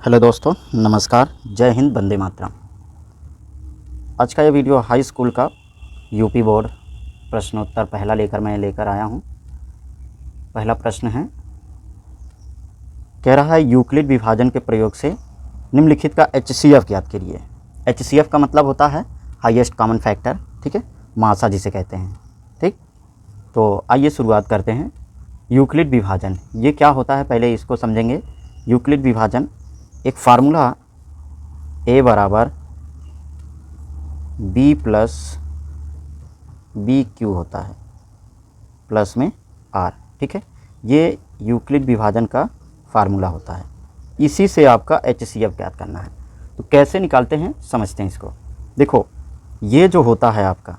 Hello दोस्तों, नमस्कार। जय हिंद, वंदे मातरम। आज का ये वीडियो हाई स्कूल का यूपी बोर्ड प्रश्नोत्तर पहला लेकर आया हूँ। पहला प्रश्न है, कह रहा है यूक्लिड विभाजन के प्रयोग से निम्नलिखित का HCF ज्ञात करिए। HCF का मतलब होता है हाईएस्ट कॉमन फैक्टर, ठीक है, मासा जिसे कहते हैं। ठीक, तो आइए शुरुआत करते हैं। यूक्लिड विभाजन ये क्या होता है, पहले इसको समझेंगे। यूक्लिड विभाजन एक फार्मूला A बराबर B प्लस BQ होता है, प्लस में R, ठीक है। ये यूक्लिड विभाजन का फार्मूला होता है। इसी से आपका HCF ज्ञात करना है। तो कैसे निकालते हैं समझते हैं इसको। देखो, ये जो होता है आपका,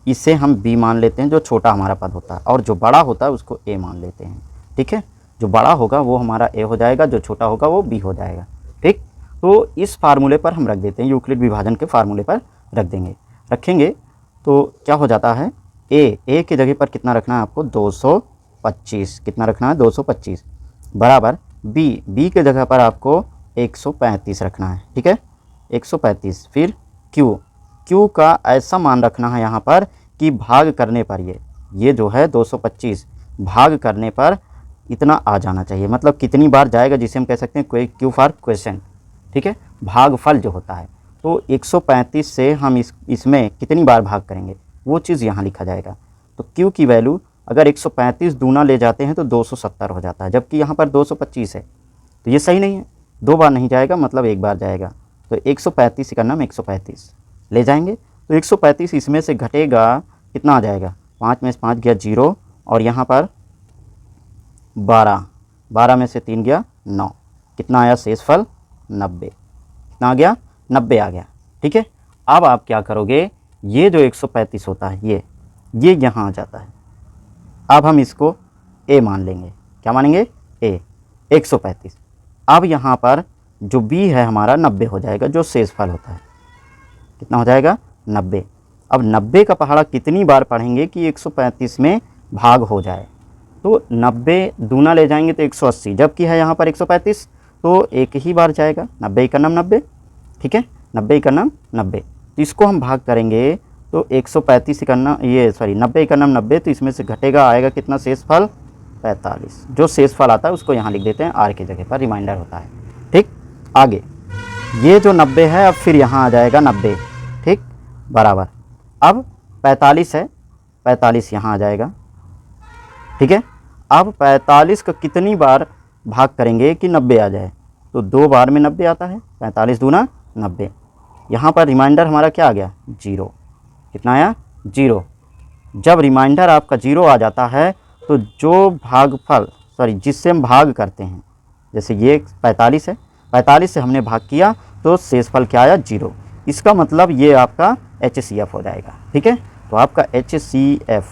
इसे हम B मान लेते हैं, जो छोटा हमारा पद होता है, और जो बड़ा होता है उसको A मान लेते हैं, ठीक है। जो बड़ा होगा वो हमारा A हो जाएगा, जो छोटा होगा वो B हो जाएगा, ठीक। तो इस फार्मूले पर हम रख देते हैं, यूक्लिड विभाजन के फार्मूले पर रखेंगे तो क्या हो जाता है, A की जगह पर कितना रखना है आपको, 225। कितना रखना है, 225 बराबर B के जगह पर आपको 135 रखना है, ठीक है, 135। फिर Q का ऐसा मान रखना है यहाँ पर कि भाग करने पर ये जो है 225 भाग करने पर इतना आ जाना चाहिए। मतलब कितनी बार जाएगा, जिसे हम कह सकते हैं Q फॉर क्वेश्चन, ठीक है, भागफल जो होता है। तो 135 से हम इसमें कितनी बार भाग करेंगे वो चीज़ यहाँ लिखा जाएगा। तो Q की वैल्यू अगर 135 दूना ले जाते हैं तो 270 हो जाता है, जबकि यहाँ पर 225 है, तो ये सही नहीं है। 2 बार नहीं जाएगा, मतलब 1 बार जाएगा। तो 135 का नाम 135 ले जाएंगे। तो 135 इसमें से घटेगा, कितना आ जाएगा, 5 में से 5 गया 0, और यहाँ पर 12 में से 3 गया 9, कितना आया शेषफल 90। कितना आ गया, 90 आ गया, ठीक है। अब आप क्या करोगे, ये जो 135 होता है ये यहाँ आ जाता है। अब हम इसको A मान लेंगे। क्या मानेंगे, A 135। अब यहाँ पर जो B है हमारा 90 हो जाएगा, जो शेषफल होता है। कितना हो जाएगा, 90। अब 90 का पहाड़ा कितनी बार पढ़ेंगे कि 135 में भाग हो जाए। तो 90 दूना ले जाएंगे तो 180, जबकि है यहाँ पर 135, तो एक ही बार जाएगा। 90 का नाम 90, ठीक है, 90 का नाम 90। तो इसको हम भाग करेंगे तो 135 का नाम 90 का नाम 90, तो इसमें से घटेगा, आएगा कितना, शेषफल 45। जो शेषफल आता है उसको यहाँ लिख देते हैं, R की जगह पर रिमाइंडर होता है, ठीक। आगे ये जो 90 है, अब फिर यहाँ आ जाएगा 90, ठीक, बराबर अब 45 है, 45 यहाँ आ जाएगा, ठीक है। अब 45 का कितनी बार भाग करेंगे कि 90 आ जाए, तो 2 बार में 90 आता है, 45 दूना 90। यहाँ पर रिमाइंडर हमारा क्या आ गया, 0। कितना आया, 0। जब रिमाइंडर आपका 0 आ जाता है तो जो भागफल जिससे हम भाग करते हैं, जैसे ये 45 है, 45 से हमने भाग किया तो शेषफल क्या आया, 0। इसका मतलब ये आपका HCF हो जाएगा, ठीक है। तो आपका HCF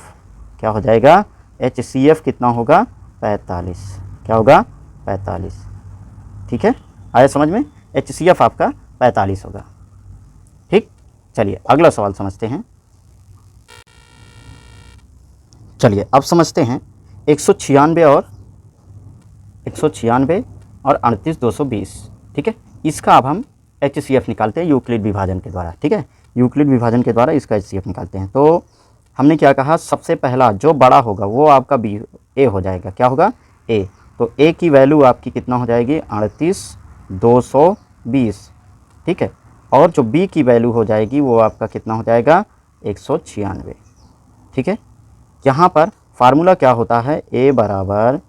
क्या हो जाएगा, HCF कितना होगा, 45। क्या होगा, 45, ठीक है। आया समझ में, HCF आपका 45 होगा, ठीक। चलिए अगला सवाल समझते हैं। चलिए अब समझते हैं 196 और 38,220, ठीक है। इसका अब हम HCF निकालते हैं यूक्लिड विभाजन के द्वारा, ठीक है। यूक्लिड विभाजन के द्वारा इसका HCF निकालते हैं। तो हमने क्या कहा, सबसे पहला जो बड़ा होगा वो आपका A हो जाएगा। क्या होगा, A। तो A की वैल्यू आपकी कितना हो जाएगी, 38,220, ठीक है। और जो B की वैल्यू हो जाएगी वो आपका कितना हो जाएगा, 196, ठीक है। यहाँ पर फार्मूला क्या होता है, A बराबर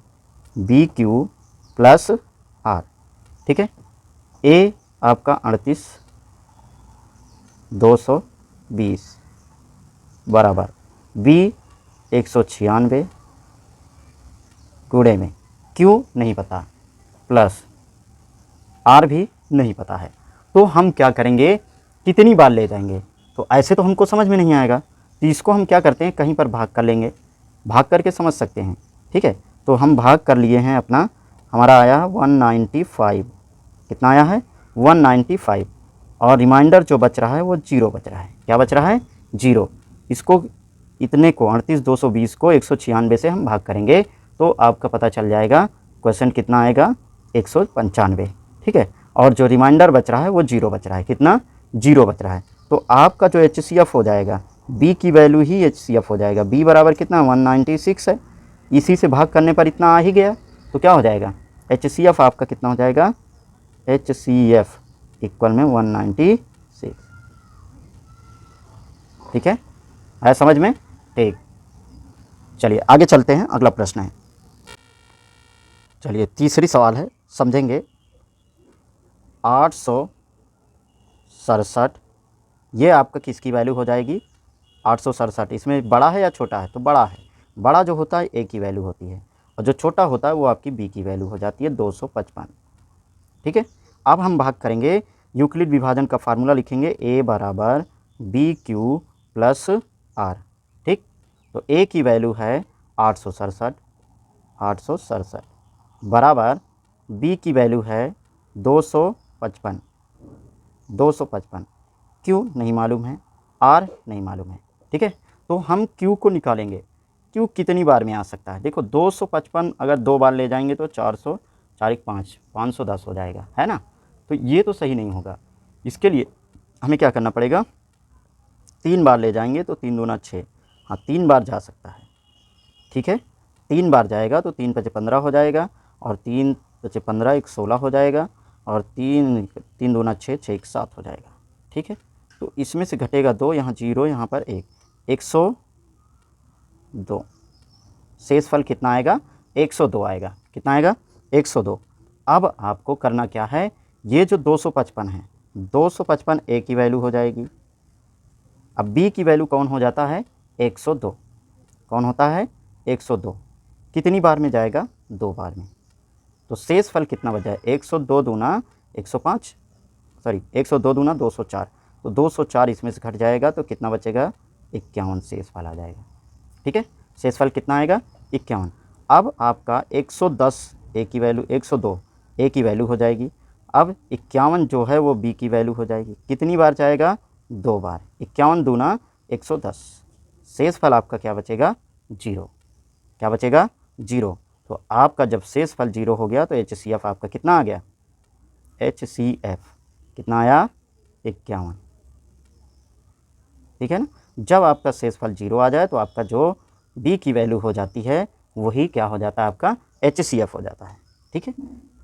BQ प्लस R, ठीक है। A आपका 38,220 बराबर B 196 गुणे में Q नहीं पता, प्लस R भी नहीं पता है। तो हम क्या करेंगे, कितनी बार ले जाएंगे, तो ऐसे तो हमको समझ में नहीं आएगा। तो इसको हम क्या करते हैं, कहीं पर भाग कर लेंगे, भाग करके समझ सकते हैं, ठीक है। तो हम भाग कर लिए हैं अपना, हमारा आया है 195। कितना आया है, 195, और रिमाइंडर जो बच रहा है वो 0 बच रहा है। क्या बच रहा है, 0। इसको इतने को 38,220 को 196 से हम भाग करेंगे तो आपका पता चल जाएगा, क्वेश्चन कितना आएगा, 195, ठीक है। और जो रिमाइंडर बच रहा है वो 0 बच रहा है। कितना? 0 बच रहा है। तो आपका जो HCF हो जाएगा, B की वैल्यू ही HCF हो जाएगा। B बराबर कितना? 196 है। इसी से भाग करने पर इतना आ ही गया, तो क्या हो जाएगा? HCF आपका कितना हो जाएगा? HCF इक्वल में 196। ठीक है, आया समझ में? ठीक, चलिए आगे चलते हैं। अगला प्रश्न है, चलिए तीसरी सवाल है, समझेंगे। 867 ये आपका किसकी वैल्यू हो जाएगी? 867 इसमें बड़ा है या छोटा है? तो बड़ा है। बड़ा जो होता है A की वैल्यू होती है, और जो छोटा होता है वो आपकी B की वैल्यू हो जाती है 255। ठीक है, अब हम भाग करेंगे, यूक्लिड विभाजन का फार्मूला लिखेंगे, A बराबर BQ प्लस R। ठीक, तो A की वैल्यू है 867 बराबर B की वैल्यू है 255। Q नहीं मालूम है, R नहीं मालूम है। ठीक है, तो हम Q को निकालेंगे। Q कितनी बार में आ सकता है? देखो 255 अगर 2 बार ले जाएंगे तो 400, 4 1 5, 510 हो जाएगा, है ना? तो ये तो सही नहीं होगा। इसके लिए हमें क्या करना पड़ेगा? 3 बार ले जाएंगे तो 3 दूना 6, हाँ 3 बार जा सकता है। ठीक है, 3 बार जाएगा तो 3 पचे 15 हो जाएगा, और 3 पचे 15 1 16 हो जाएगा, और 3 दूना 6, 6 1 7 हो जाएगा। ठीक है, तो इसमें से घटेगा 2, यहाँ 0, यहाँ पर 1, 102। शेष फल कितना आएगा? 102 आएगा। कितना आएगा? 102। अब आपको करना क्या है? ये जो 255 है, 255 A की वैल्यू हो जाएगी। अब B की वैल्यू कौन हो जाता है? 102। कौन होता है? 102। कितनी बार में जाएगा? 2 बार में। तो शेष फल कितना बचा है? 102 दूना 105, सॉरी 102 दूना 204, तो 204 इसमें से घट जाएगा तो कितना बचेगा? 51 शेष फल आ जाएगा। ठीक है, शेष फल कितना आएगा? 51। अब आपका 110 A की वैल्यू, 102 A की वैल्यू हो जाएगी। अब 51 जो है वो B की वैल्यू हो जाएगी। कितनी बार जाएगा? 2 बार। 51 दूना 110, शेष फल आपका क्या बचेगा? 0। क्या बचेगा? 0। तो आपका जब शेष फल 0 हो गया तो HCF आपका कितना आ गया? HCF कितना आया? 51। ठीक है ना? जब आपका शेष फल 0 आ जाए तो आपका जो B की वैल्यू हो जाती है वही क्या हो जाता है? आपका HCF हो जाता है। ठीक है,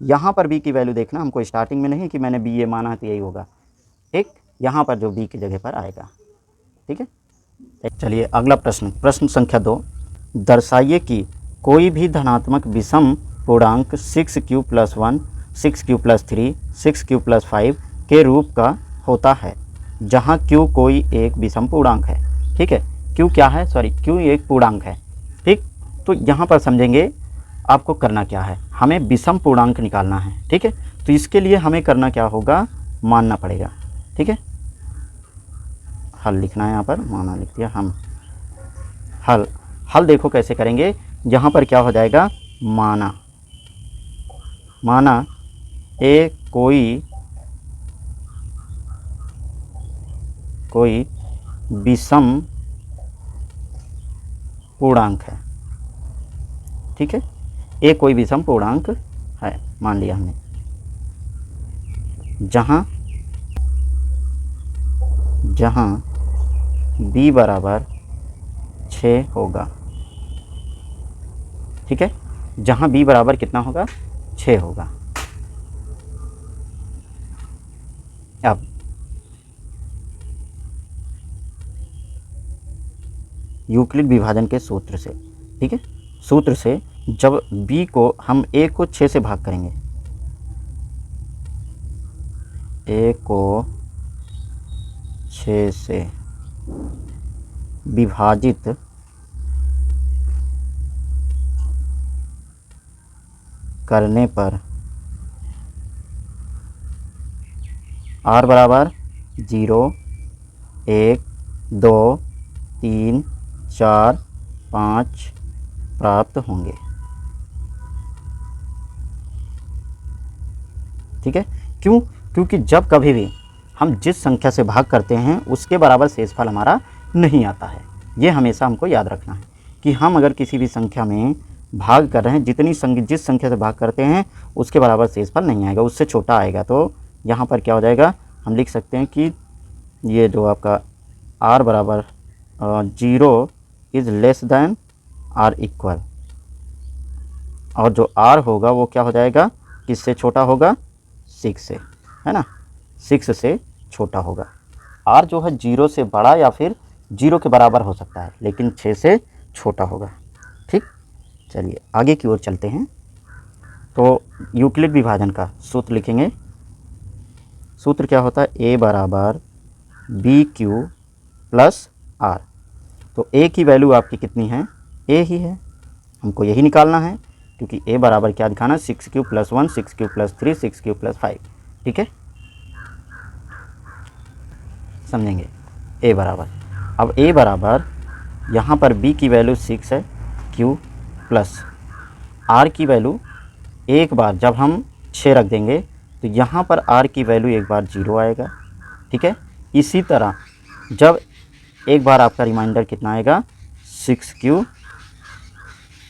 यहाँ पर B की वैल्यू देखना, हमको स्टार्टिंग में नहीं कि मैंने B ये माना है तो यही होगा। ठीक, यहाँ पर जो B की जगह पर आएगा। ठीक है, चलिए अगला प्रश्न, प्रश्न संख्या 2, दर्शाइए कि कोई भी धनात्मक विषम पूर्णांक 6Q + 1, 6Q + 3, 6Q + 5 के रूप का होता है जहाँ Q कोई एक विषम पूर्णांक है। ठीक है, Q क्या है? सॉरी, Q एक पूर्णांक है। ठीक, तो यहाँ पर समझेंगे आपको करना क्या है, हमें विषम पूर्णांक निकालना है। ठीक है, तो इसके लिए हमें करना क्या होगा? मानना पड़ेगा। ठीक है, हल लिखना है, यहाँ पर माना लिख दिया हम। हल देखो कैसे करेंगे, यहाँ पर क्या हो जाएगा? माना ए कोई विषम पूर्णांक है। ठीक है, ए कोई विषम पूर्णांक है, मान लिया हमने, जहाँ b बराबर 6 होगा। ठीक है, जहाँ b बराबर कितना होगा? 6 होगा। अब यूक्लिड विभाजन के सूत्र से, ठीक है, सूत्र से जब b को हम a को 6 से भाग करेंगे, a को 6 से विभाजित करने पर r बराबर 0, 1, 2, 3, 4, 5 प्राप्त होंगे। ठीक है, क्यों? क्योंकि जब कभी भी हम जिस संख्या से भाग करते हैं उसके बराबर शेषफल हमारा नहीं आता है। ये हमेशा हमको याद रखना है कि हम अगर किसी भी संख्या में भाग कर रहे हैं, जिस संख्या से भाग करते हैं उसके बराबर शेषफल नहीं आएगा, उससे छोटा आएगा तो यहाँ पर क्या हो जाएगा, हम लिख सकते हैं कि ये जो आपका r बराबर 0 is less than r equal, और जो r होगा वो क्या हो जाएगा, किससे छोटा होगा, 6 से, है ना, 6 से छोटा होगा। r जो है 0 से बड़ा या फिर 0 के बराबर हो सकता है, लेकिन 6 से छोटा होगा। ठीक, चलिए आगे की ओर चलते हैं। तो यूक्लिड विभाजन का सूत्र लिखेंगे। सूत्र क्या होता है, a बराबर बी क्यू प्लस आर। तो a की वैल्यू आपकी कितनी है, a ही है, हमको यही निकालना है, क्योंकि a बराबर क्या दिखाना है, 6q + 1, 6q + 3, 6q + 5। ठीक है, समझेंगे। a बराबर, अब a बराबर यहाँ पर b की वैल्यू 6 है, q प्लस r की वैल्यू एक बार जब हम 6 रख देंगे तो यहाँ पर r की वैल्यू एक बार 0 आएगा। ठीक है, इसी तरह जब एक बार आपका रिमाइंडर कितना आएगा, 6q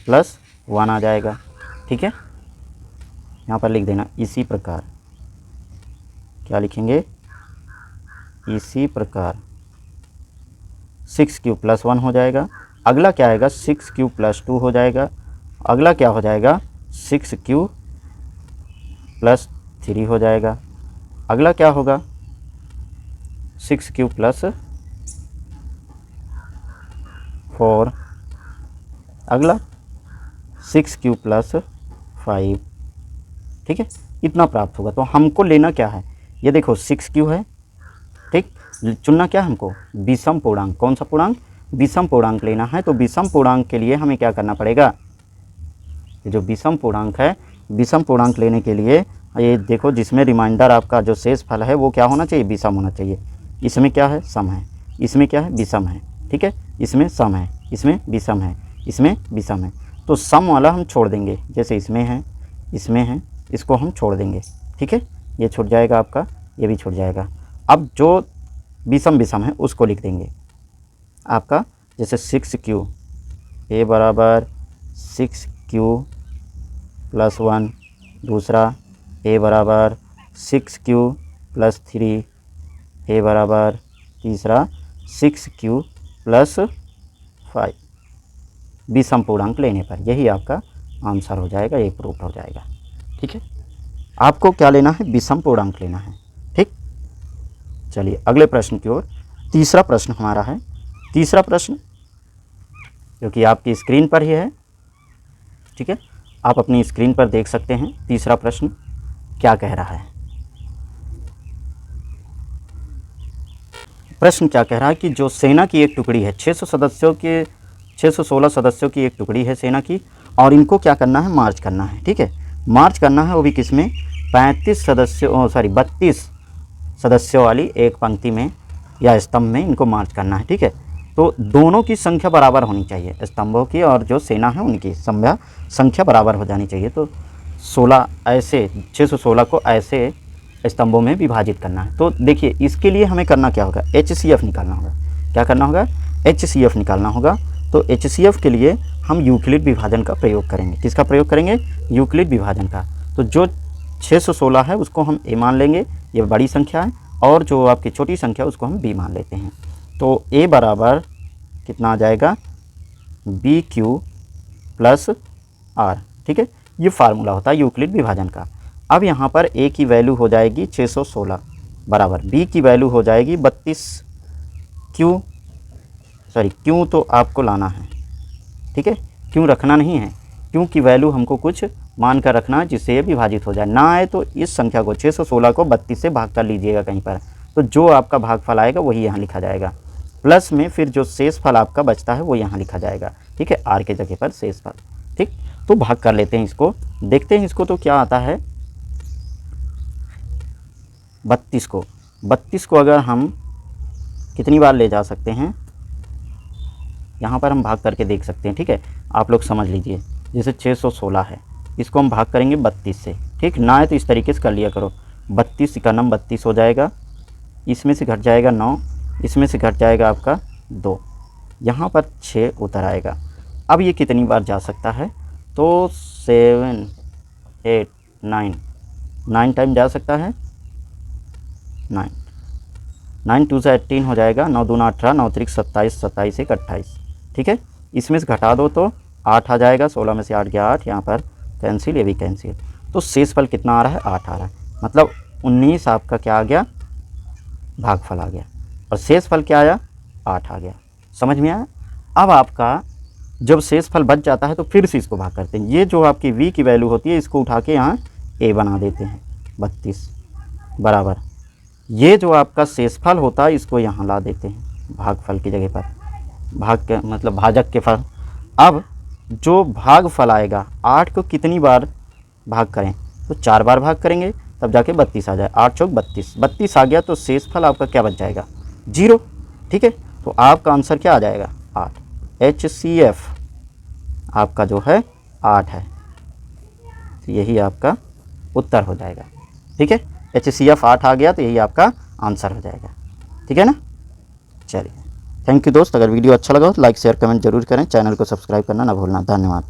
+ 1 आ जाएगा। ठीक है, यहाँ पर लिख देना इसी प्रकार, क्या लिखेंगे, इसी प्रकार 6q + 1 हो जाएगा। अगला क्या आएगा, 6q + 2 हो जाएगा। अगला क्या हो जाएगा, 6q + 3 हो जाएगा। अगला क्या होगा, 6q + 4। अगला 6q + 5। ठीक है, इतना प्राप्त होगा। तो हमको लेना क्या है, ये देखो 6q है, ठीक, चुनना क्या है हमको, विषम पूर्णांक। कौन सा पूर्णांक, विषम पूर्णांक लेना है। तो विषम पूर्णांक के लिए हमें क्या करना पड़ेगा, ये जो विषम पूर्णांक है, विषम पूर्णांक लेने के लिए ये देखो, जिसमें रिमाइंडर आपका जो शेष फल है वो क्या होना चाहिए, विषम होना चाहिए। इसमें क्या है, सम है, इसमें क्या है, विषम है। ठीक है, इसमें सम है, इसमें विषम है, इसमें विषम है। तो सम वाला हम छोड़ देंगे, जैसे इसमें है, इसमें है, इसको हम छोड़ देंगे। ठीक है, ये छूट जाएगा आपका, ये भी छूट जाएगा। अब जो विषम विषम है उसको लिख देंगे आपका, जैसे 6q, a बराबर 6q + 1, दूसरा a बराबर 6q + 3, a बराबर तीसरा 6q + 5। विषम पूर्णांक लेने पर यही आपका आंसर हो जाएगा, ये प्रूफ हो जाएगा। ठीक है, आपको क्या लेना है, विषम पूर्णांक लेना है। ठीक, चलिए अगले प्रश्न की ओर। तीसरा प्रश्न हमारा है, तीसरा प्रश्न जो कि आपकी स्क्रीन पर ही है। ठीक है, आप अपनी स्क्रीन पर देख सकते हैं तीसरा प्रश्न क्या कह रहा है। प्रश्न क्या कह रहा है कि जो सेना की एक टुकड़ी है, 616 सदस्यों की एक टुकड़ी है सेना की, और इनको क्या करना है, मार्च करना है। ठीक है, मार्च करना है, वो भी किसमें, 32 सदस्यों वाली एक पंक्ति में या स्तंभ में इनको मार्च करना है। ठीक है, तो दोनों की संख्या बराबर होनी चाहिए, स्तंभों की और जो सेना है उनकी संख्या बराबर हो जानी चाहिए। तो 16 ऐसे 616 को ऐसे स्तंभों में विभाजित करना है। तो देखिए इसके लिए हमें करना क्या होगा, HCF निकालना होगा। क्या करना होगा, HCF निकालना होगा। तो HCF के लिए हम यूक्लिड विभाजन का प्रयोग करेंगे। किसका प्रयोग करेंगे, यूक्लिड विभाजन का। तो जो 616 है उसको हम A मान लेंगे, ये बड़ी संख्या है, और जो आपकी छोटी संख्या उसको हम B मान लेते हैं। तो A बराबर कितना आ जाएगा, BQ + R। ठीक है, ये फार्मूला होता है यूक्लिड विभाजन का। अब यहाँ पर A की वैल्यू हो जाएगी 616 बराबर, B की वैल्यू हो जाएगी 32, क्यों तो आपको लाना है। ठीक है, क्यों रखना नहीं है, क्यों की वैल्यू हमको कुछ मान कर रखना है जिससे ये विभाजित हो जाए। ना आए तो इस संख्या को 616 को 32 से भाग कर लीजिएगा कहीं पर, तो जो आपका भागफल आएगा वही यहाँ लिखा जाएगा। प्लस में फिर जो शेष फल आपका बचता है वो यहाँ लिखा जाएगा। ठीक है, R के जगह पर शेष फल। ठीक, तो भाग कर लेते हैं इसको, देखते हैं इसको तो क्या आता है। 32 को अगर हम कितनी बार ले जा सकते हैं, यहाँ पर हम भाग करके देख सकते हैं। ठीक है, आप लोग समझ लीजिए, जैसे 616 है, इसको हम भाग करेंगे 32 से। ठीक, ना है तो इस तरीके से कर लिया करो, 32 का नम 32 हो जाएगा, इसमें से घट जाएगा 9, इसमें से घट जाएगा आपका 2, यहाँ पर 6 उतर आएगा। अब ये कितनी बार जा सकता है, तो 7 8 9 टाइम जा सकता है। 9, 9 2 से 18 हो जाएगा, 9 दूना 18, 9 त्रिक 27, 27 एक 28, ठीक है। इसमें से घटा दो तो 8 आ जाएगा, 16 में से 8 गया 8, यहाँ पर कैंसिल, ये भी कैंसिल। तो शेषफल कितना आ रहा है? 8 आ रहा है, मतलब 19 आपका क्या आ गया? भागफल आ गया, और शेषफल क्या आया? 8 आ गया। समझ में आया? अब आपका जब शेषफल बच जाता है तो फिर से इसको भाग करते हैं। ये जो आपकी v की वैल्यू होती है इसको उठा के यहाँ a बना देते हैं, 32 बराबर ये जो आपका शेषफल होता है इसको यहाँ ला देते हैं भागफल की जगह पर, भाग के मतलब भाजक के फल। अब जो भागफल आएगा 8 को कितनी बार भाग करें? तो 4 बार भाग करेंगे, तब जाके 32 आ जाए। 8 चौक 32, 32 आ गया तो शेषफल आपका क्या बच जाएगा? 0, ठीक है। तो आपका आंसर क्या आ जाएगा? 8। HCF आपका जो है 8 है, तो यही आपका उत्तर हो जाएगा, ठीक है। HCF 8 आ गया तो यही आपका आंसर हो जाएगा, ठीक है ना। चलिए, थैंक यू दोस्त। अगर वीडियो अच्छा लगा हो तो लाइक शेयर कमेंट जरूर करें, चैनल को सब्सक्राइब करना ना भूलना। धन्यवाद।